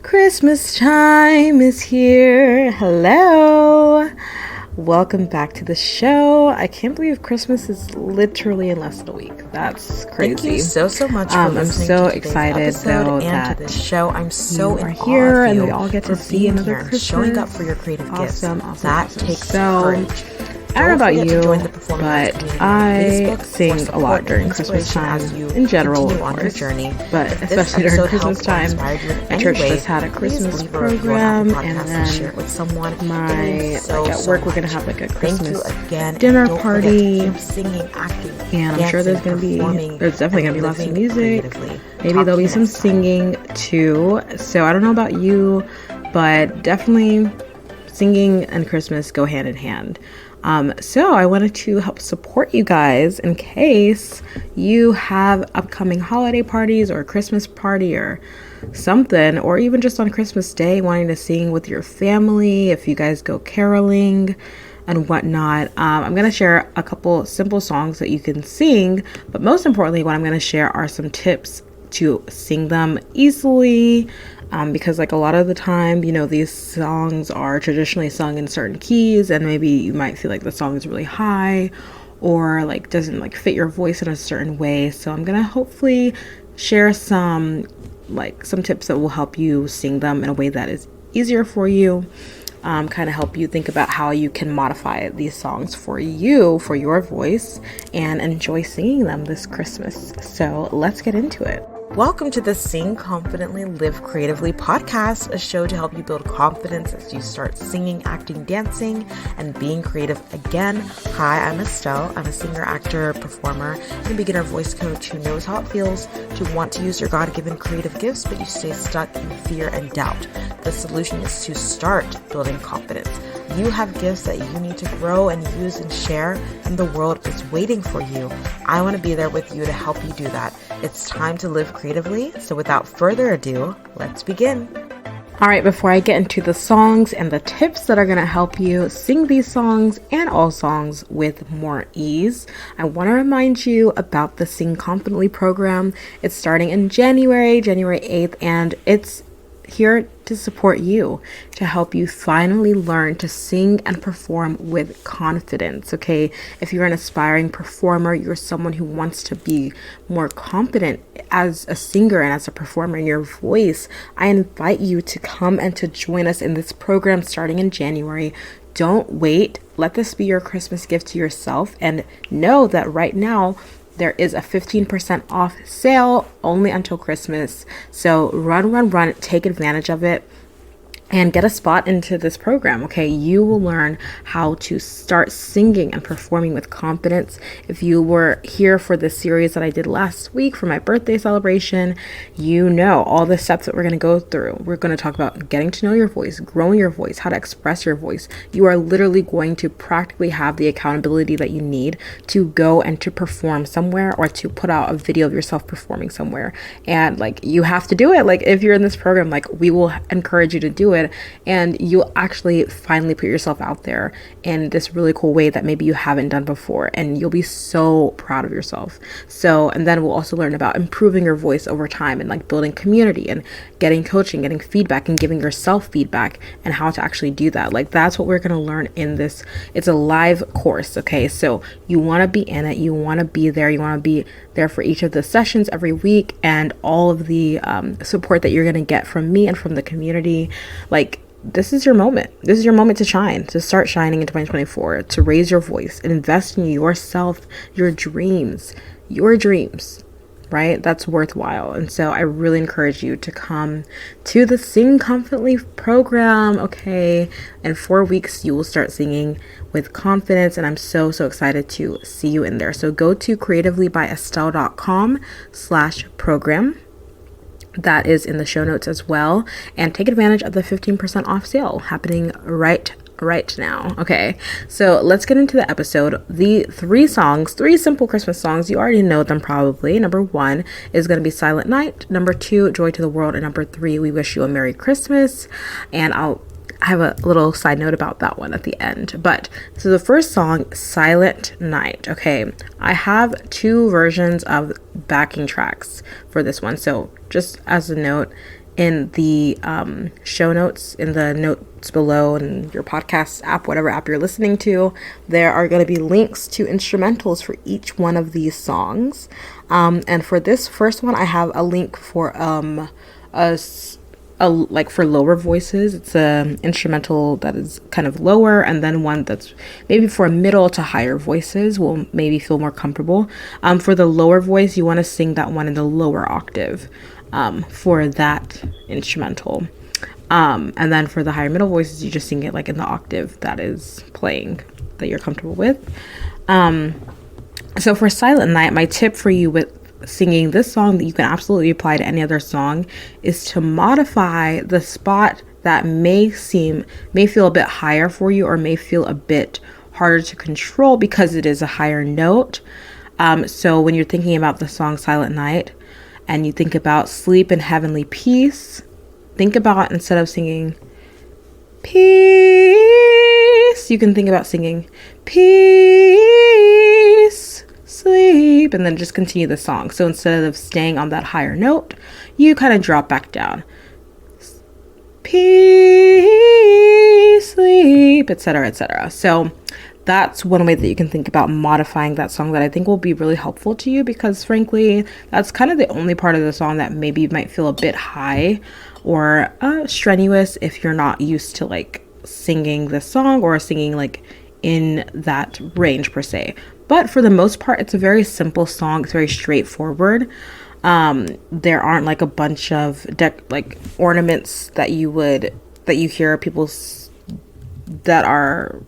Christmas time is here. Hello. Welcome back to the show. I can't believe Christmas is literally in less than a week. That's crazy. Thank you so much for listening I'm so to excited episode though and that to this show. I'm so you are in awe here of and you we all get to for see being another here and Christmas. showing up for your creative gifts. That takes courage. I don't know about forget to you, join the Performing Arts but community on I Facebook sing for a lot support during and Christmas inspiration time as you in general, continue of on your course. journey. But If this especially during episode Christmas helped or time, inspired you in my any church way, just had a please Christmas leave a review on Apple program, and Podcasts then share it with someone. It my means so at work we're gonna much. have like a Thank you Christmas again. dinner Don't party, forget to keep singing, acting, and I'm sure there's definitely gonna be lots of music. Maybe there'll be some singing too. So I don't know about you, but definitely singing and Christmas go hand in hand. So I wanted to help support you guys in case you have upcoming holiday parties or a Christmas party or something, or even just on Christmas Day wanting to sing with your family, if you guys go caroling and whatnot. I'm going to share a couple simple songs that you can sing, but most importantly, what I'm going to share are some tips to sing them easily, because like a lot of the time, these songs are traditionally sung in certain keys, and maybe you might feel like the song is really high or like doesn't like fit your voice in a certain way. So I'm gonna hopefully share some tips that will help you sing them in a way that is easier for you, kind of help you think about how you can modify these songs for you, for your voice, and enjoy singing them this Christmas. So let's get into it. Welcome to the Sing Confidently, Live Creatively podcast, a show to help you build confidence as you start singing, acting, dancing, and being creative again. Hi, I'm Estelle. I'm a singer, actor, performer, and a beginner voice coach who knows how it feels to want to use your God-given creative gifts, but you stay stuck in fear and doubt. The solution is to start building confidence. You have gifts that you need to grow and use and share, and the world is waiting for you. I want to be there with you to help you do that. It's time to live creatively. So without further ado, let's begin. All right, before I get into the songs and the tips that are going to help you sing these songs and all songs with more ease, I want to remind you about the Sing Confidently program. It's starting in January 8th, and it's here to support you, to help you finally learn to sing and perform with confidence. Okay, if you're an aspiring performer, you're someone who wants to be more confident as a singer and as a performer in your voice, I invite you to come and to join us in this program starting in January. Don't wait. Let this be your Christmas gift to yourself, and know that right now there is a 15% off sale only until Christmas. So run, take advantage of it and get a spot into this program. Okay, you will learn how to start singing and performing with confidence. If you were here for the series that I did last week for my birthday celebration, you know all the steps that we're going to go through. We're going to talk about getting to know your voice, growing your voice, how to express your voice. You are literally going to practically have the accountability that you need to go and to perform somewhere, or to put out a video of yourself performing somewhere. And you have to do it. If you're in this program, we will encourage you to do it, and you'll actually finally put yourself out there in this really cool way that maybe you haven't done before, and you'll be so proud of yourself. And then we'll also learn about improving your voice over time, and building community and getting coaching, getting feedback, and giving yourself feedback, and how to actually do that. That's what we're going to learn in this. It's a live course. Okay, so you want to be in it, you want to be there, you want to be there for each of the sessions every week, and all of the support that you're going to get from me and from the community. This is your moment. This is your moment to shine, to start shining in 2024, to raise your voice and invest in yourself, your dreams, right? That's worthwhile. And so I really encourage you to come to the Sing Confidently program. Okay, in 4 weeks, you will start singing with confidence, and I'm so excited to see you in there. So go to creativelybyestelle.com/program. That is in the show notes as well, and take advantage of the 15% off sale happening right now. Okay, so let's get into the episode. The three simple Christmas songs, you already know them probably. Number 1 is going to be Silent Night. Number 2, Joy to the World. And number 3, We Wish You a Merry Christmas. And I have a little side note about that one at the end. But so the first song, Silent Night. Okay, I have 2 versions of backing tracks for this one. So just as a note, in the show notes, in the notes below, in your podcast app, whatever app you're listening to, there are going to be links to instrumentals for each one of these songs. And for this first one, I have a link for like for lower voices. It's a instrumental that is kind of lower, and then one that's maybe for middle to higher voices will maybe feel more comfortable. For the lower voice, you want to sing that one in the lower octave for that instrumental. And then for the higher middle voices, you just sing it like in the octave that is playing, that you're comfortable with. So for Silent Night, my tip for you with singing this song that you can absolutely apply to any other song is to modify the spot that may feel a bit higher for you, or may feel a bit harder to control because it is a higher note. So when you're thinking about the song Silent Night and you think about sleep and heavenly peace, think about, instead of singing peace, you can think about singing peace, sleep, and then just continue the song. So instead of staying on that higher note, you kind of drop back down. Peace, sleep, etc., etc. So that's one way that you can think about modifying that song that I think will be really helpful to you, because frankly, that's kind of the only part of the song that maybe might feel a bit high or strenuous if you're not used to like singing this song or singing like in that range per se. But for the most part, it's a very simple song. It's very straightforward. There aren't like a bunch of ornaments that you hear people that are,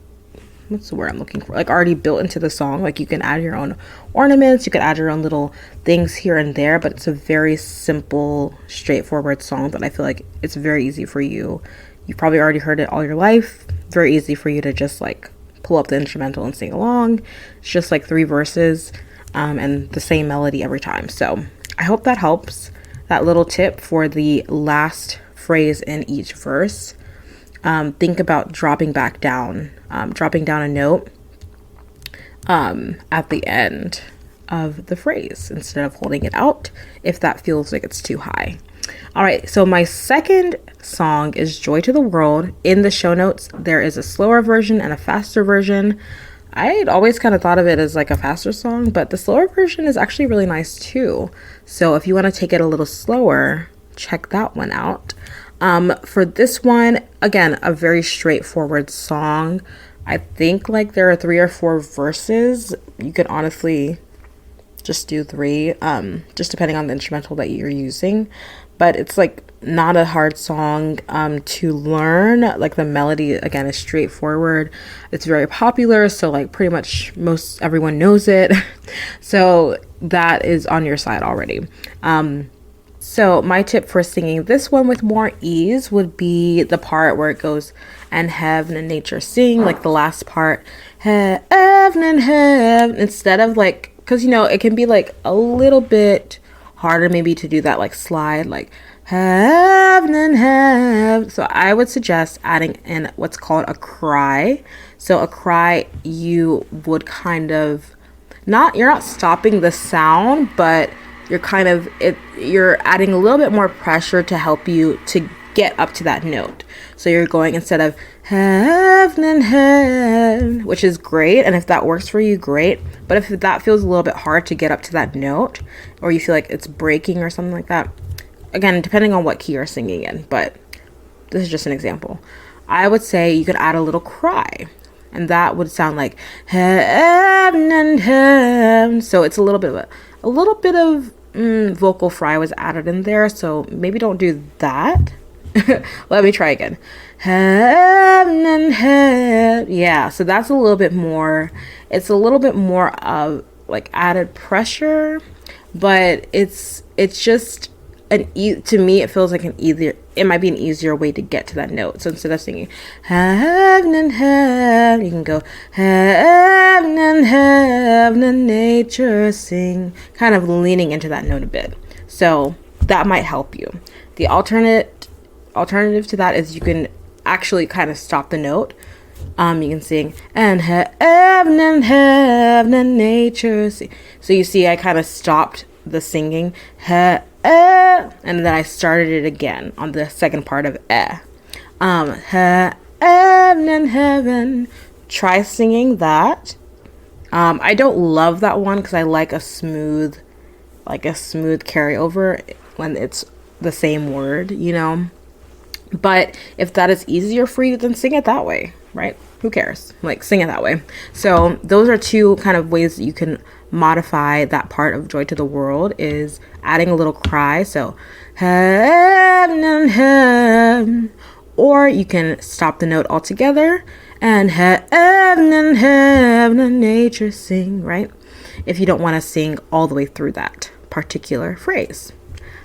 what's the word I'm looking for? Like already built into the song. Like you can add your own ornaments, you can add your own little things here and there, but it's a very simple, straightforward song that I feel like it's very easy for you. You've probably already heard it all your life. Very easy for you to just like pull up the instrumental and sing along. It's just like 3 verses and the same melody every time. So I hope that helps. That little tip for the last phrase in each verse. Think about dropping down a note at the end of the phrase instead of holding it out if that feels like it's too high. All right, so my second song is Joy to the World. In the show notes, there is a slower version and a faster version. I'd always kind of thought of it as like a faster song, but the slower version is actually really nice too. So if you want to take it a little slower, check that one out. For this one, again, a very straightforward song. I think like there are 3 or 4 verses. You could honestly just do 3, just depending on the instrumental that you're using. But it's like not a hard song to learn. Like the melody, again, is straightforward. It's very popular, so like pretty much everyone knows it. So that is on your side already. So my tip for singing this one with more ease would be the part where it goes, and heaven and nature sing, like the last part, heaven and heaven, instead of like, because it can be like a little bit harder maybe to do that like slide, like heaven and heaven. So I would suggest adding in what's called a cry. So a cry, you would kind of you're not stopping the sound, but you're adding a little bit more pressure to help you to get up to that note. So you're going, instead of heaven and heaven, which is great, and if that works for you, great. But if that feels a little bit hard to get up to that note, or you feel like it's breaking or something like that, again, depending on what key you're singing in, but this is just an example, I would say you could add a little cry, and that would sound like heaven and heaven. So it's a little bit of vocal fry was added in there, so maybe don't do that. Let me try again. Heaven and heaven. Yeah, so that's a little bit more, it's a little bit more of like added pressure, but it's just to me it feels like it might be an easier way to get to that note. So instead of singing heaven and heaven, you can go heaven and nature sing, kind of leaning into that note a bit. So that might help you. The alternative to that is you can actually kind of stop the note. You can sing and heaven and nature sing. So you see I kind of stopped the singing, heaven and then I started it again on the second part of heaven and heaven. Try singing that. I don't love that one because I like a smooth carryover when it's the same word, But if that is easier for you, then sing it that way, right? Who cares? Sing it that way. So those are two kind of ways that you can modify that part of Joy to the World, is adding a little cry. So heaven and heaven. Or you can stop the note altogether and heaven and nature sing, right? If you don't want to sing all the way through that particular phrase.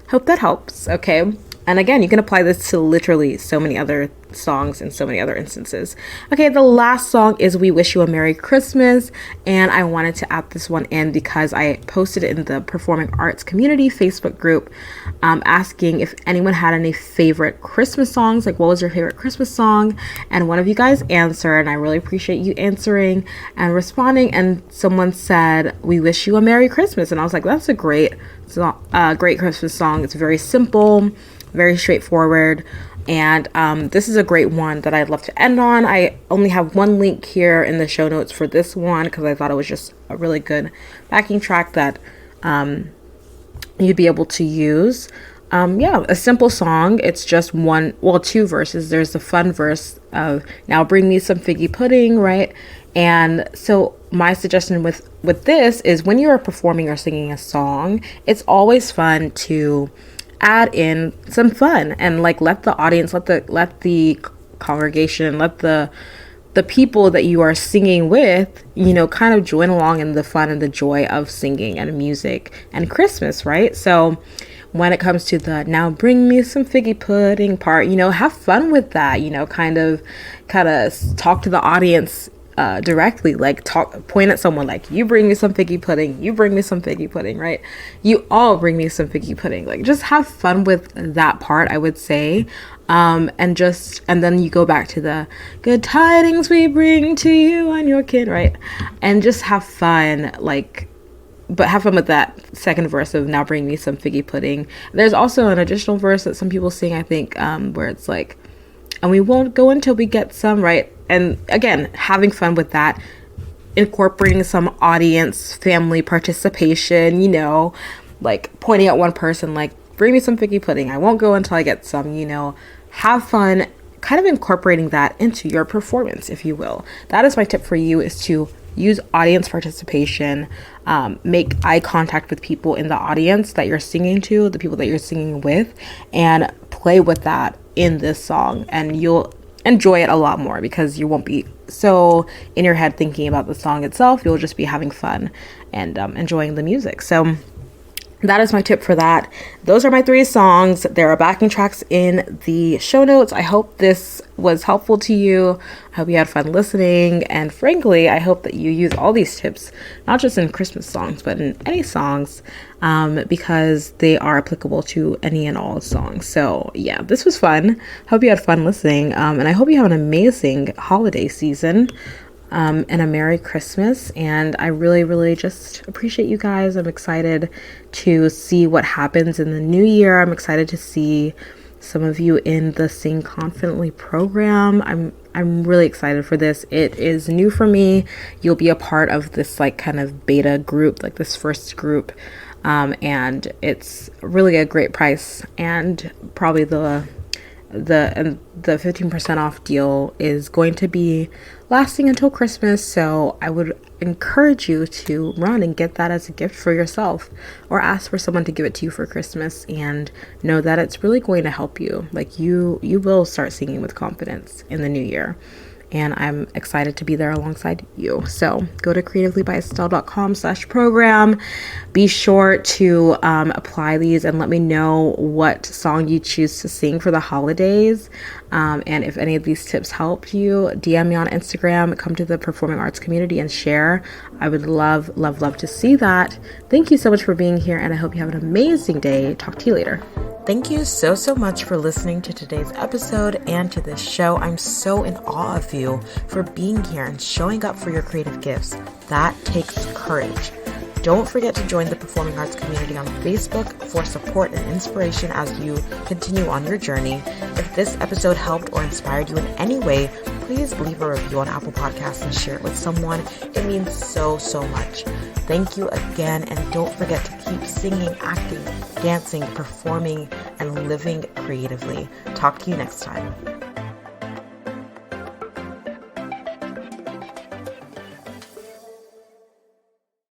Hope that helps, okay? And again, you can apply this to literally so many other songs in so many other instances. Okay, the last song is We Wish You a Merry Christmas. And I wanted to add this one in because I posted it in the Performing Arts Community Facebook group, asking if anyone had any favorite Christmas songs. What was your favorite Christmas song? And one of you guys answered, and I really appreciate you answering and responding. And someone said, We Wish You a Merry Christmas. And I was like, that's a great Christmas song. It's very simple, very straightforward, and this is a great one that I'd love to end on. I only have one link here in the show notes for this one because I thought it was just a really good backing track that you'd be able to use. A simple song. It's just two verses. There's the fun verse of now bring me some figgy pudding, right? And so my suggestion with this is when you're performing or singing a song, it's always fun to add in some fun and let the audience, let the congregation, let the people that you are singing with, kind of join along in the fun and the joy of singing and music and Christmas, right? So when it comes to the now bring me some figgy pudding part, have fun with that, kind of talk to the audience directly, point at someone, you bring me some figgy pudding, you bring me some figgy pudding, right? You all bring me some figgy pudding. Just have fun with that part, I would say. And then you go back to the good tidings we bring to you and your kid, right? And just have fun, but have fun with that second verse of now bring me some figgy pudding. There's also an additional verse that some people sing, I think, where it's and we won't go until we get some, right? And again, having fun with that, incorporating some audience, family participation, pointing at one person, bring me some figgy pudding. I won't go until I get some, have fun, kind of incorporating that into your performance, if you will. That is my tip for you, is to use audience participation, make eye contact with people in the audience that you're singing to, the people that you're singing with, and play with that in this song, and you'll enjoy it a lot more because you won't be so in your head thinking about the song itself. You'll just be having fun and enjoying the music. So that is my tip for that. Those are my 3 songs. There are backing tracks in the show notes. I hope this was helpful to you. I hope you had fun listening. And frankly, I hope that you use all these tips, not just in Christmas songs, but in any songs, because they are applicable to any and all songs. So yeah, this was fun. Hope you had fun listening. And I hope you have an amazing holiday season. And a Merry Christmas. And I really, really just appreciate you guys. I'm excited to see what happens in the new year. I'm excited to see some of you in the Sing Confidently program. I'm really excited for this. It is new for me. You'll be a part of this kind of beta group, this first group. And it's really a great price, and probably the 15% off deal is going to be lasting until Christmas. So I would encourage you to run and get that as a gift for yourself, or ask for someone to give it to you for Christmas, and know that it's really going to help you. You will start singing with confidence in the new year. And I'm excited to be there alongside you. So go to creativelybyestelle.com/program. Be sure to apply these and let me know what song you choose to sing for the holidays. And if any of these tips helped you, DM me on Instagram, come to the Performing Arts Community and share. I would love, love, love to see that. Thank you so much for being here, and I hope you have an amazing day. Talk to you later. Thank you so much for listening to today's episode and to this show. I'm so in awe of you for being here and showing up for your creative gifts. That takes courage. Don't forget to join the performing arts community on Facebook for support and inspiration as you continue on your journey. If this episode helped or inspired you in any way, please leave a review on Apple Podcasts and share it with someone. It means so much. Thank you again, and don't forget to keep singing, acting, dancing, performing, and living creatively. Talk to you next time.